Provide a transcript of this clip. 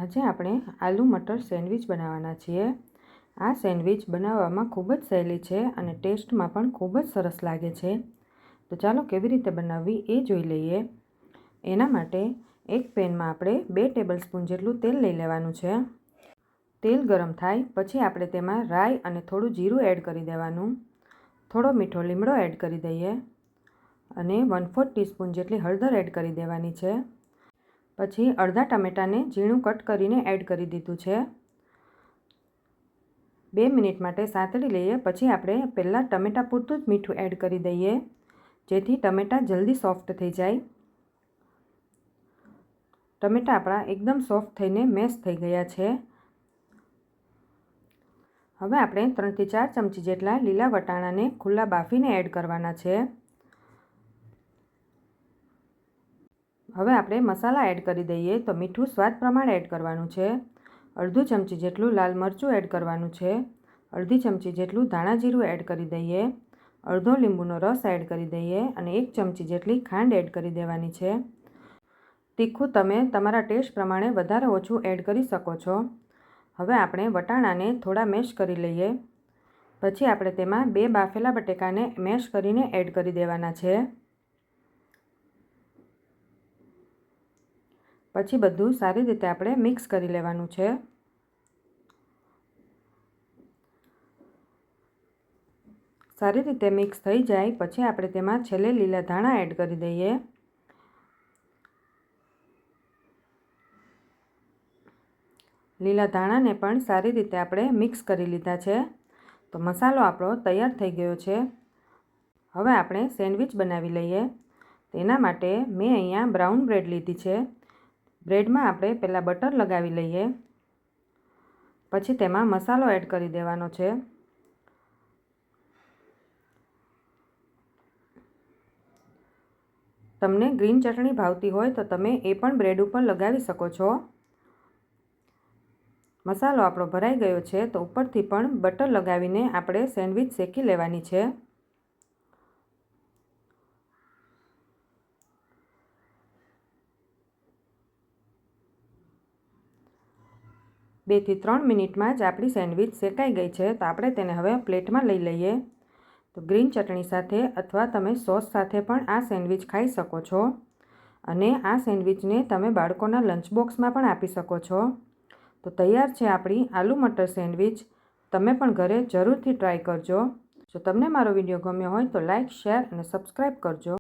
આજે આપણે આલુ મટર સેન્ડવિચ બનાવવાના છીએ। આ સેન્ડવિચ બનાવવામાં ખૂબ જ સહેલી છે અને ટેસ્ટમાં પણ ખૂબ જ સરસ લાગે છે। તો ચાલો કેવી રીતે બનાવવી એ જોઈ લઈએ। એના માટે એક પેનમાં આપણે 2 ટેબલસ્પૂન જેટલું તેલ લઈ લેવાનું છે। તેલ ગરમ થાય પછી આપણે તેમાં રાઈ અને થોડું જીરું એડ કરી દેવાનું। થોડો મીઠો લીમડો એડ કરી દઈએ અને 1/4 ટીસ્પૂન જેટલી હળદર એડ કરી દેવાની છે। પછી અડધા ટમેટાને ઝીણું કટ કરીને એડ કરી દીધું છે। 2 મિનિટ માટે સાંતળી લઈએ। પછી આપણે પહેલાં ટમેટા પૂરતું જ મીઠું એડ કરી દઈએ જેથી ટમેટા જલ્દી સોફ્ટ થઈ જાય। ટમેટા આપણા એકદમ સોફ્ટ થઈને મેશ થઈ ગયા છે। હવે આપણે 3 થી 4 ચમચી જેટલા લીલા વટાણાને ખુલ્લા બાફીને એડ કરવાના છે। હવે આપણે મસાલા એડ કરી દઈએ। તો મીઠું સ્વાદ પ્રમાણે એડ કરવાનું છે। અડધું ચમચી જેટલું લાલ મરચું એડ કરવાનું છે। અડધી ચમચી જેટલું ધાણા જીરું એડ કરી દઈએ। અડધો લીંબુનો રસ એડ કરી દઈએ અને 1 ચમચી જેટલી ખાંડ એડ કરી દેવાની છે। તીખું તમે તમારા ટેસ્ટ પ્રમાણે વધારે ઓછું એડ કરી શકો છો। હવે આપણે વટાણાને થોડા મેશ કરી લઈએ। પછી આપણે તેમાં 2 બાફેલા બટેકાને મેશ કરીને એડ કરી દેવાના છે। પછી બધું સારી રીતે આપણે મિક્સ કરી લેવાનું છે। સારી રીતે મિક્સ થઈ જાય પછી આપણે તેમાં છેલ્લે લીલા ધાણા એડ કરી દઈએ। લીલા ધાણાને પણ સારી રીતે આપણે મિક્સ કરી લીધા છે। તો મસાલો આપણો તૈયાર થઈ ગયો છે। હવે આપણે સેન્ડવિચ બનાવી લઈએ। તેના માટે મેં અહીંયા બ્રાઉન બ્રેડ લીધી છે। બ્રેડમાં આપણે પહેલાં બટર લગાવી લઈએ। પછી તેમાં મસાલો એડ કરી દેવાનો છે। તમને ગ્રીન ચટણી ભાવતી હોય તો તમે એ પણ બ્રેડ ઉપર લગાવી શકો છો। મસાલો આપણો ભરાઈ ગયો છે તો ઉપરથી પણ બટર લગાવીને આપણે સેન્ડવિચ શેકી લેવાની છે। 2 થી 3 મિનિટમાં જ આપણી સેન્ડવિચ શેકાઈ ગઈ છે। તો આપણે તેને હવે પ્લેટમાં લઈ લઈએ। તો ગ્રીન ચટણી સાથે અથવા તમે સોસ સાથે પણ આ સેન્ડવિચ ખાઈ શકો છો અને આ સેન્ડવિચને તમે બાળકોના લંચ બોક્સમાં પણ આપી શકો છો। તો તૈયાર છે આપણી આલુ મટર સેન્ડવિચ। તમે પણ ઘરે જરૂરથી ટ્રાય કરજો। જો તમને મારો વિડીયો ગમ્યો હોય તો લાઇક, શેર અને સબસ્ક્રાઈબ કરજો।